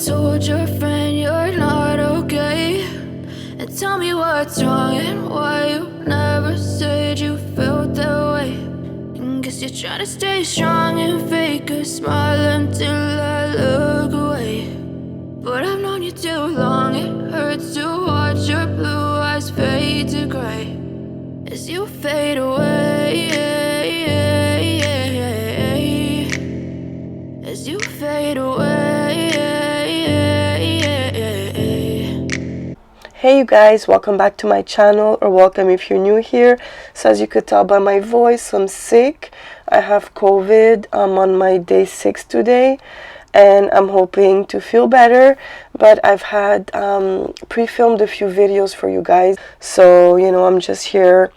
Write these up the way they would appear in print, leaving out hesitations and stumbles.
told your friend you're not okay? And tell me what's wrong and why you never said you felt that way. And guess you're trying to stay strong and fake a smile until I look away. But I've known you too long, it hurts to watch your blue eyes fade to gray as you fade away, as you fade away. Hey you guys, welcome back to my channel, or welcome if you're new here. So as you could tell by my voice, I'm sick. I have COVID. I'm on my day 6 today and I'm hoping to feel better, but I've had pre-filmed a few videos for you guys, so you know, I'm just here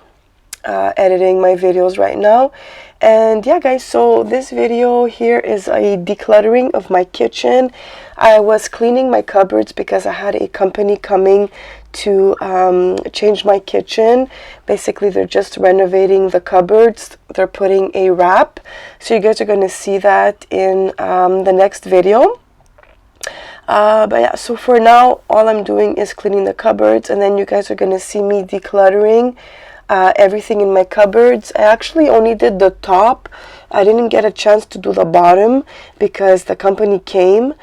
editing my videos right now. And yeah guys, so this video here is a decluttering of my kitchen. I was cleaning my cupboards because I had a company coming to change my kitchen. Basically they're just renovating the cupboards, they're putting a wrap, so you guys are going to see that in the next video. But yeah, so for now all I'm doing is cleaning the cupboards, and then you guys are going to see me decluttering everything in my cupboards. I actually only did the top. I didn't get a chance to do the bottom because the company came,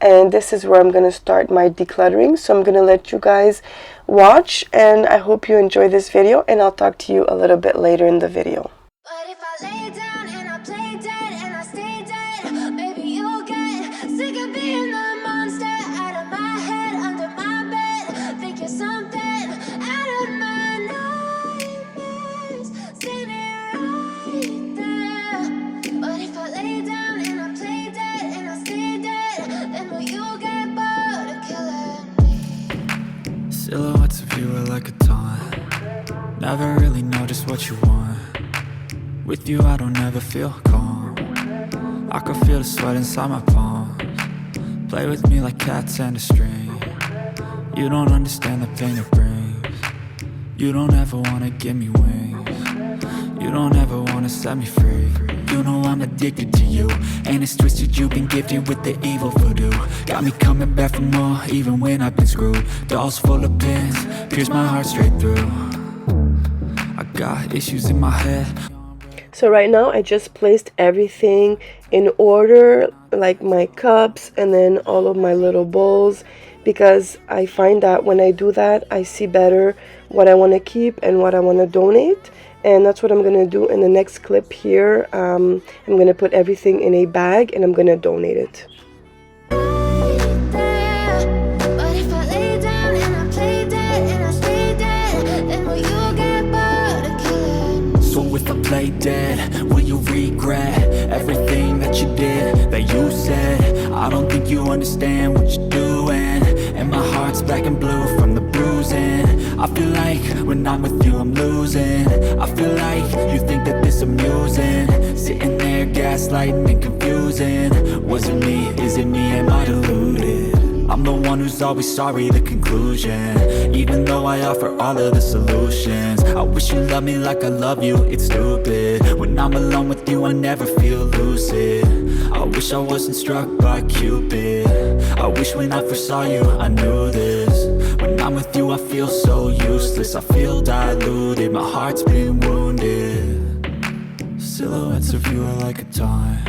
and this is where I'm going to start my decluttering. So I'm going to let you guys watch, and I hope you enjoy this video, and I'll talk to you a little bit later in the video. But if I lay down and I play dead and I stay dead, maybe you'll get sick of being the monster out of my head, under my bed. Think you're something out of my nightmares. See me right there. But if I lay down and I play dead and I stay dead, then will you get bored of killing me? Silhouettes of you are like a taunt. Never really know just what you want. With you I don't ever feel calm. I can feel the sweat inside my palms. Play with me like cats and a string. You don't understand the pain it brings. You don't ever wanna give me wings. You don't ever wanna set me free. You know I'm addicted to you, and it's twisted, you've been gifted with the evil voodoo. Got me coming back for more, even when I've been screwed. Dolls full of pins, pierce my heart straight through. I got issues in my head. So right now I just placed everything in order, like my cups and then all of my little bowls, because I find that when I do that I see better what I want to keep and what I want to donate. And that's what I'm going to do in the next clip here. I'm going to put everything in a bag and I'm going to donate it. Play dead, will you regret everything that you did, that you said? I don't think you understand what you're doing, and my heart's black and blue from the bruising. I feel like when I'm with you I'm losing. I feel like you think that this amusing, sitting there gaslighting and confusing. Was it me? Is it me? Am I deluded? I'm the one who's always sorry, the conclusion. Even though I offer all of the solutions, I wish you loved me like I love you, it's stupid. When I'm alone with you I never feel lucid. I wish I wasn't struck by Cupid. I wish when I first saw you I knew this. When I'm with you I feel so useless, I feel diluted, my heart's been wounded. Silhouettes of you are like a taunt.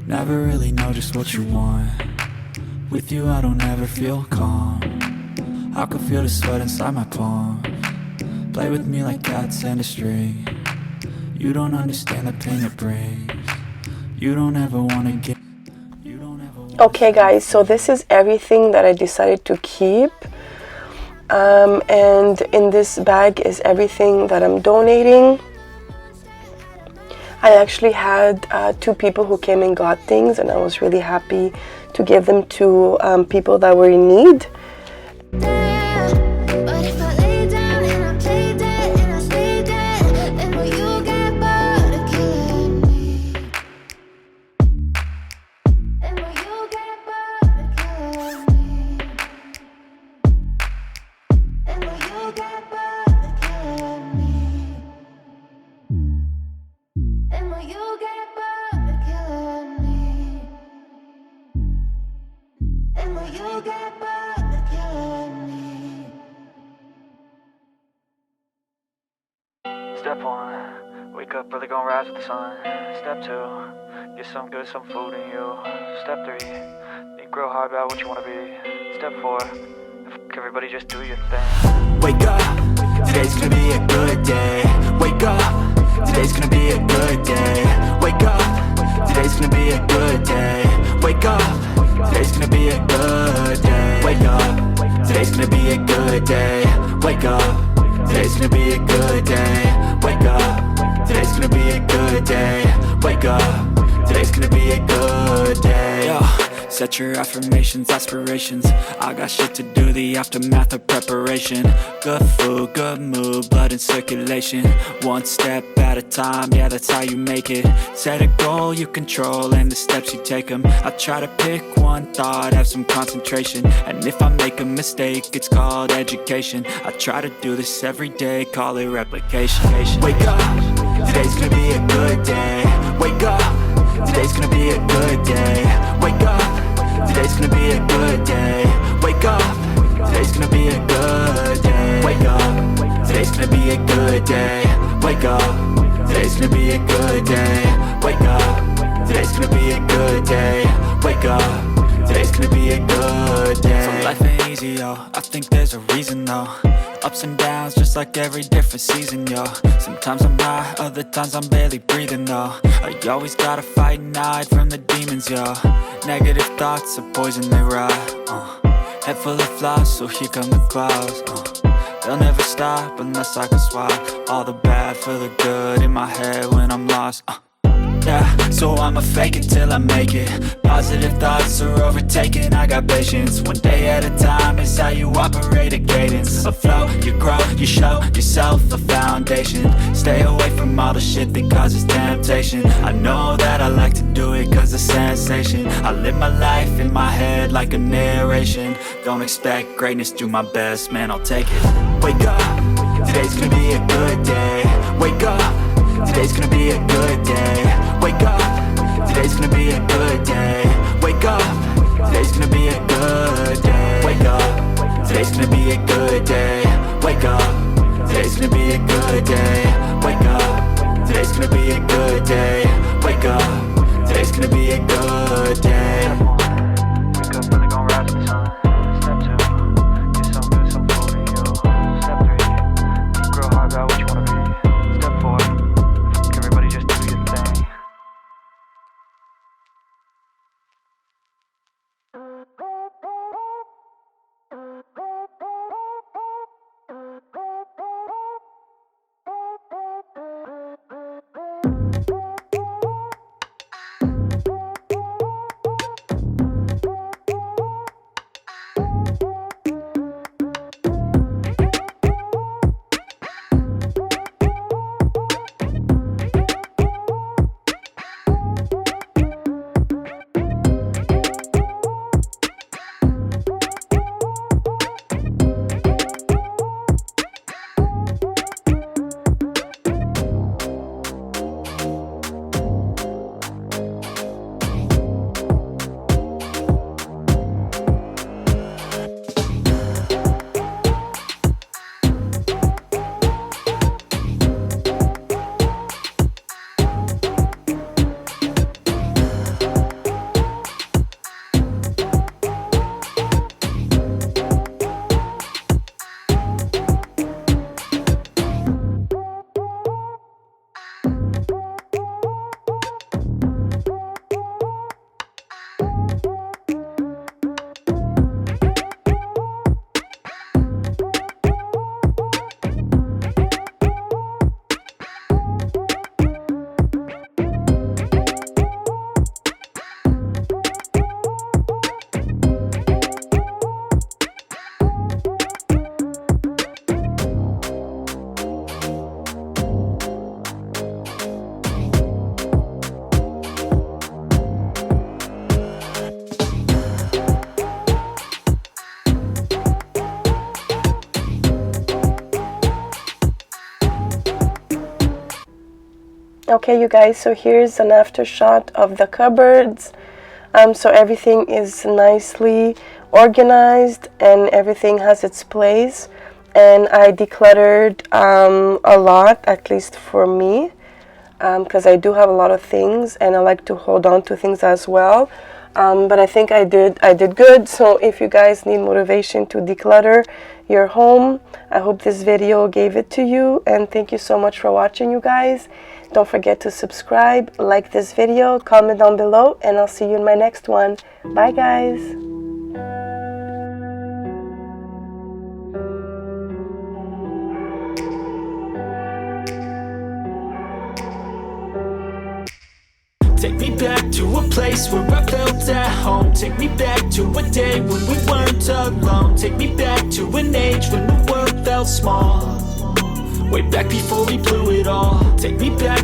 Never really know just what you want. With you I don't ever feel calm. I can feel the sweat inside my palms. Play with me like cats and a string. You don't understand the pain it brings. You don't ever wanna get. Okay guys, so this is everything that I decided to keep. And in this bag is everything that I'm donating. I actually had 2 people who came and got things, and I was really happy to give them to people that were in need. you get bored killing me. Step 1, wake up early, gonna rise with the sun. Step 2, get some good, some food in you. Step 3, think real hard about what you wanna be. Step 4, everybody just do your thing. Wake up, today's gonna be a good day. Wake up, today's gonna be a good day. Wake up, today's gonna be a good day. Wake up, today's gonna be a good day. Wake up, today's gonna be a good day. Wake up, today's gonna be a good day. Wake up, today's gonna be a good day. Wake up, today's gonna be a good day. Yo. Set your affirmations, aspirations. I got shit to do, the aftermath of preparation. Good food, good mood, blood in circulation. One step at a time, yeah, that's how you make it. Set a goal you control and the steps you take them. I try to pick one thought, have some concentration. And if I make a mistake, it's called education. I try to do this every day, call it replication. Wake up, today's gonna be a good day. Wake up, today's gonna be a good day. Wake up, today's gonna be a good day. Wake up, today's gonna be a good day. Wake up, today's gonna be a good day. Wake up, today's gonna be a good day. Wake up, today's gonna be a good day. Wake up, today's gonna be a good day. So life ain't easy, yo, I think there's a reason though. Ups and downs, just like every different season, yo. Sometimes I'm high, other times I'm barely breathing, though. I always gotta fight and hide from the demons, yo. Negative thoughts are poison, they rot. Head full of flies, so here come the clouds. They'll never stop unless I can swap all the bad for the good in my head when I'm lost. Yeah, so I'ma fake it till I make it. Positive thoughts are overtaken, I got patience. One day at a time is how you operate a cadence. A flow, you grow, you show yourself a foundation. Stay away from all the shit that causes temptation. I know that I like to do it cause it's sensation. I live my life in my head like a narration. Don't expect greatness, do my best, man, I'll take it. Wake up, today's gonna be a good day. Wake up, today's gonna be a good day. Wake up, today's gonna be a good day. Wake up, today's gonna be a good day. Wake up, today's gonna be a good day. Wake up, today's gonna be a good day. Wake up, today's gonna be a good day. Wake up, today's gonna be a good day. Wake up early, gonna rise with the sun. Step 2, get some good, some food in you. Step 3, think real hard about what you wanna be. Step 4, everybody just do your thing. Okay, you guys, so here's an after shot of the cupboards. So everything is nicely organized and everything has its place. And I decluttered a lot, at least for me, because I do have a lot of things and I like to hold on to things as well. But I think I did good. So if you guys need motivation to declutter your home, I hope this video gave it to you, and thank you so much for watching, you guys. Don't forget to subscribe, like this video, comment down below, and I'll see you in my next one. Bye guys. Take me back to a place where I felt at home. Take me back to a day when we weren't alone. Take me back to an age when the world felt small. Way back before we blew it all. Take me back.